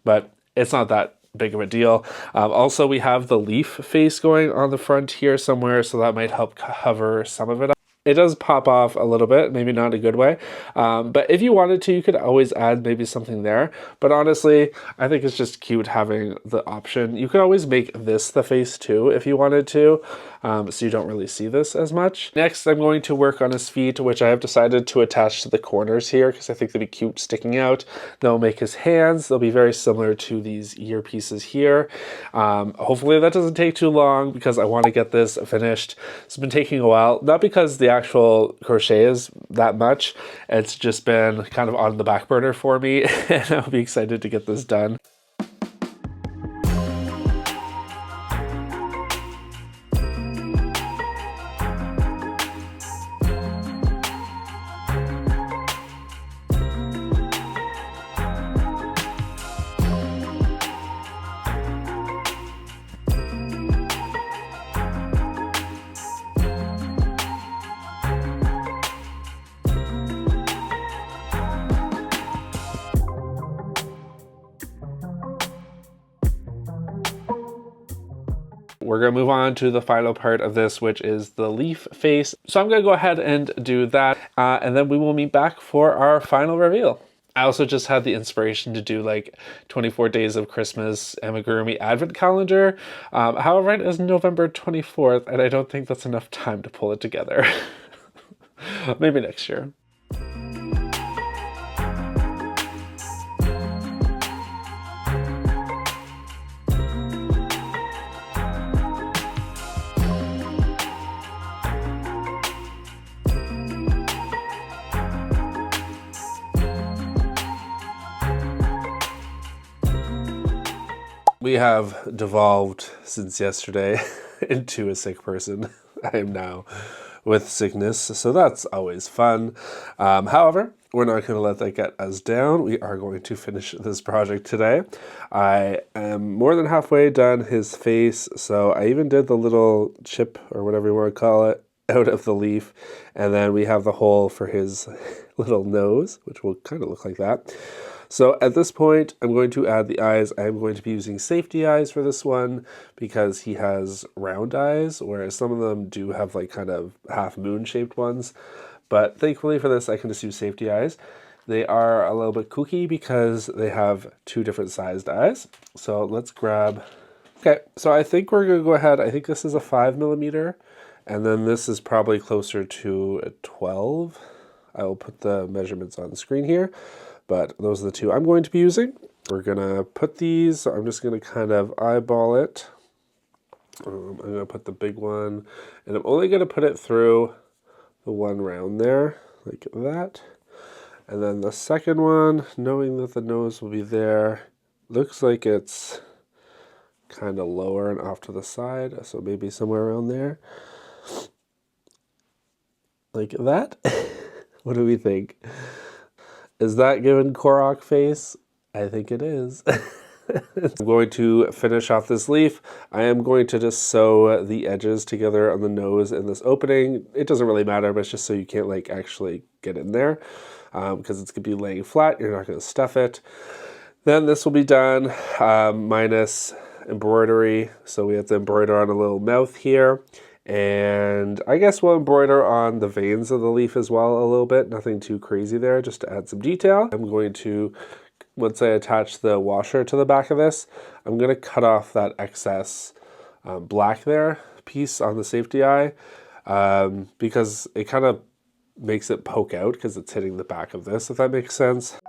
but it's not that big of a deal. Also, we have the leaf face going on the front here somewhere, so that might help cover some of it. It does pop off a little bit, maybe not a good way, but if you wanted to, you could always add maybe something there. But honestly, I think it's just cute having the option. You could always make this the face too if you wanted to, so you don't really see this as much. Next, I'm going to work on his feet, which I have decided to attach to the corners here because I think they'd be cute sticking out. They'll make his hands. They'll be very similar to these ear pieces here. Hopefully that doesn't take too long because I want to get this finished. It's been taking a while, not because the actual crochet is that much. It's just been kind of on the back burner for me, and I'll be excited to get this done. we're gonna move on to the final part of this, which is the leaf face. So I'm gonna go ahead and do that, and then we will meet back for our final reveal. I also just had the inspiration to do like 24 Days of Christmas amigurumi advent calendar. However, it is November 24th, and I don't think that's enough time to pull it together. Maybe next year. We have devolved since yesterday into a sick person. I am now with sickness, so that's always fun. However, we're not going to let that get us down. We are going to finish this project today. I am more than halfway done his face, so I even did the little chip, or whatever you want to call it, out of the leaf, and then we have the hole for his little nose, which will kind of look like that. So at this point, I'm going to add the eyes. I'm going to be using safety eyes for this one because he has round eyes, whereas some of them do have like kind of half moon shaped ones. But thankfully for this, I can just use safety eyes. They are a little bit kooky because they have two different sized eyes. So let's grab, okay, so I think we're gonna go ahead. I think this is a 5mm, and then this is probably closer to a 12. I will put the measurements on the screen here. But those are the two I'm going to be using. We're gonna put these, so I'm just gonna kind of eyeball it. I'm gonna put the big one, and I'm only gonna put it through the one round there, like that. And then the second one, knowing that the nose will be there, looks like it's kind of lower and off to the side, so maybe somewhere around there. Like that. What do we think? Is that giving Korok face? I think it is. I'm going to finish off this leaf. I am going to just sew the edges together on the nose in this opening. It doesn't really matter, but it's just so you can't like actually get in there because it's going to be laying flat. You're not going to stuff it. Then this will be done minus embroidery. So we have to embroider on a little mouth here. And I guess we'll embroider on the veins of the leaf as well a little bit. Nothing too crazy there, just to add some detail. I'm going to, once I attach the washer to the back of this, I'm going to cut off that excess black there piece on the safety eye because it kind of makes it poke out because it's hitting the back of this, if that makes sense.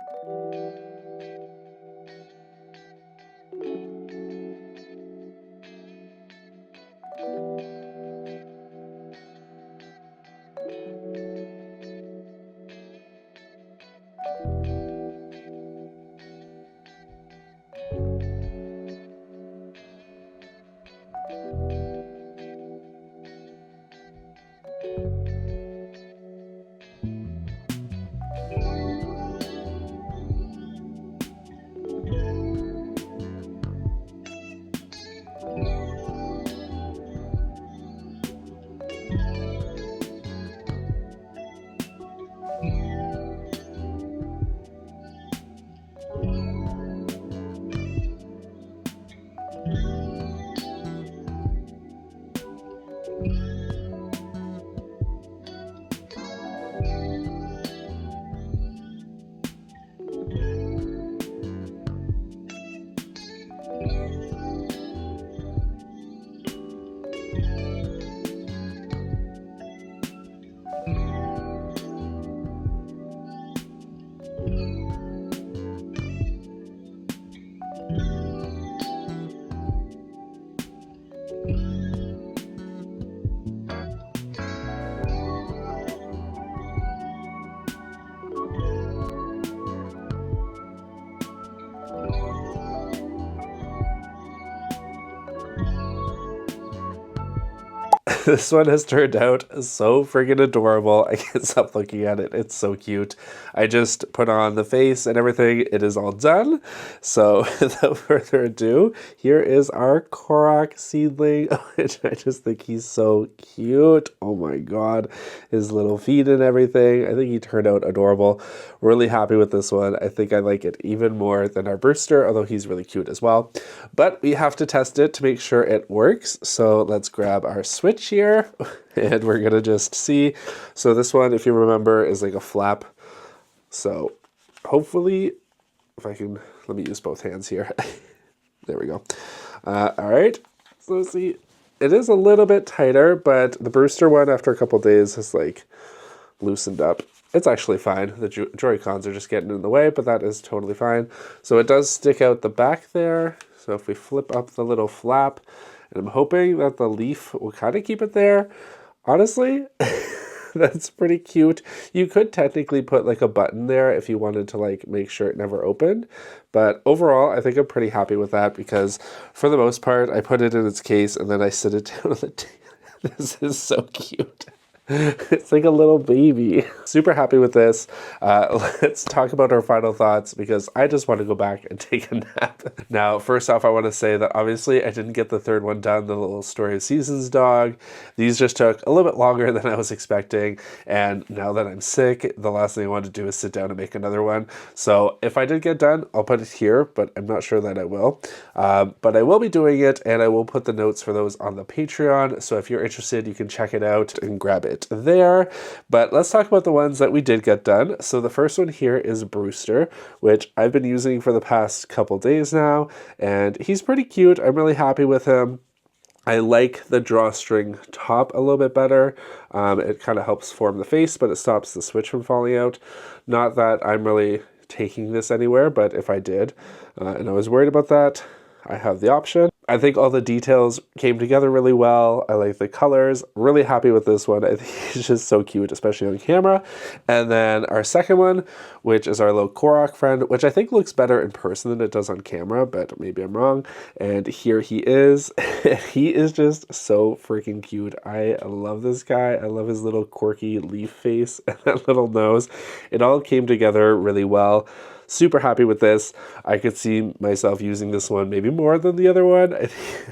This one has turned out so friggin' adorable. I can't stop looking at it. It's so cute. I just put on the face and everything. It is all done. So without further ado, here is our Korok seedling, which I just think he's so cute. Oh my god. His little feet and everything. I think he turned out adorable. Really happy with this one. I think I like it even more than our Brewster, although he's really cute as well. But we have to test it to make sure it works. So let's grab our switch here and we're gonna just see. So this one, if you remember, is like a flap. So hopefully, if I can, let me use both hands here. There we go. All right, so let's see. It is a little bit tighter, but the Brewster one after a couple days has like loosened up. It's actually fine. The Joy-Cons are just getting in the way, but that is totally fine. So it does stick out the back there. So if we flip up the little flap, and I'm hoping that the leaf will kind of keep it there. Honestly, that's pretty cute. You could technically put like a button there if you wanted to like make sure it never opened. But overall, I think I'm pretty happy with that because for the most part, I put it in its case and then I sit it down on the table. This is so cute. It's like a little baby. Super happy with this. Let's talk about our final thoughts because I just want to go back and take a nap. Now, first off, I want to say that obviously I didn't get the third one done, the little Story of Seasons dog. These just took a little bit longer than I was expecting. And now that I'm sick, the last thing I want to do is sit down and make another one. So if I did get done, I'll put it here, but I'm not sure that I will. But I will be doing it and I will put the notes for those on the Patreon. So if you're interested, you can check it out and grab it there. But let's talk about the ones that we did get done. So the first one here is Brewster, which I've been using for the past couple days now, and he's pretty cute. I'm really happy with him. I like the drawstring top a little bit better. It kind of helps form the face, but it stops the switch from falling out. Not that I'm really taking this anywhere, but if I did, and I was worried about that, I have the option. I think all the details came together really well. I like the colors. Really happy with this one. I think he's just so cute, especially on camera. And then our second one, which is our little Korok friend, which I think looks better in person than it does on camera, but maybe I'm wrong. And here he is. He is just so freaking cute. I love this guy. I love his little quirky leaf face and that little nose. It all came together really well. Super happy with this. I could see myself using this one maybe more than the other one.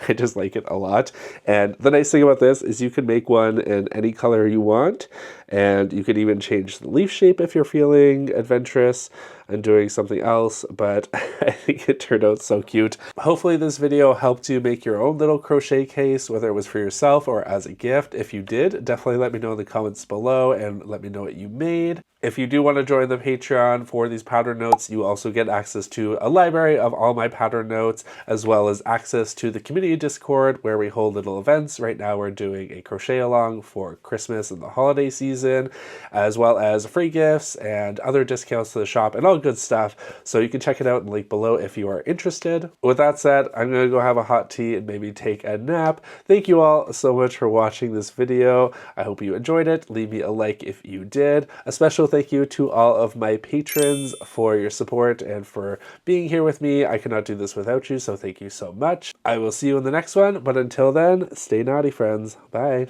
I just like it a lot. And the nice thing about this is you can make one in any color you want. And you could even change the leaf shape if you're feeling adventurous and doing something else. But I think it turned out so cute. Hopefully this video helped you make your own little crochet case, whether it was for yourself or as a gift. If you did, definitely let me know in the comments below and let me know what you made. If you do want to join the Patreon for these pattern notes, you also get access to a library of all my pattern notes, as well as access to the community Discord where we hold little events. Right now we're doing a crochet along for Christmas and the holiday season, as well as free gifts and other discounts to the shop and all good stuff. So you can check it out in the link below if you are interested. With that said, I'm going to go have a hot tea and maybe take a nap. Thank you all so much for watching this video. I hope you enjoyed it. Leave me a like if you did. A special thank you to all of my patrons for your support and for being here with me. I could not do this without you, so thank you so much. I will see you in the next one, but until then, stay naughty, friends. Bye.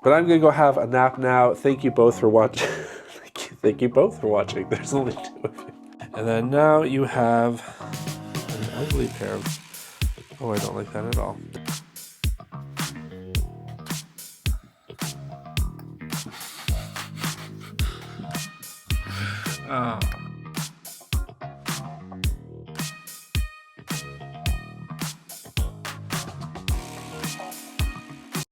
But I'm gonna go have a nap now. Thank you both for watching. Thank you both for watching. There's only 2 of you. And then now you have an ugly pair of... Oh, I don't like that at all. Oh.